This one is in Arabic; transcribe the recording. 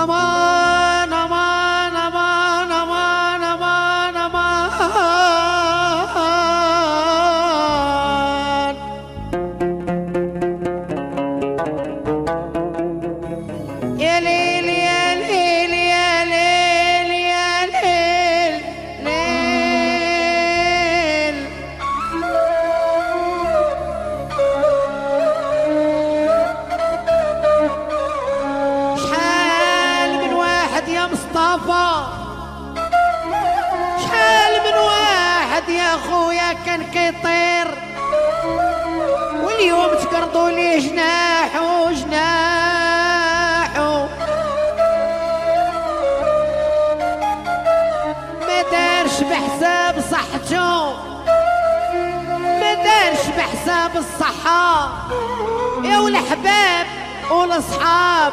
امان امان امان امان امان امان. يا ليل يا ليل يا ليل يا ليل ليل. شحال من واحد يا مصطفى، شحال من واحد يا خويا كان كيطير، واليوم تقرضوا ليه جناحو جناحو. ما دارش بحساب صحته، ما دارش بحساب الصحة يا والأحباب والأصحاب.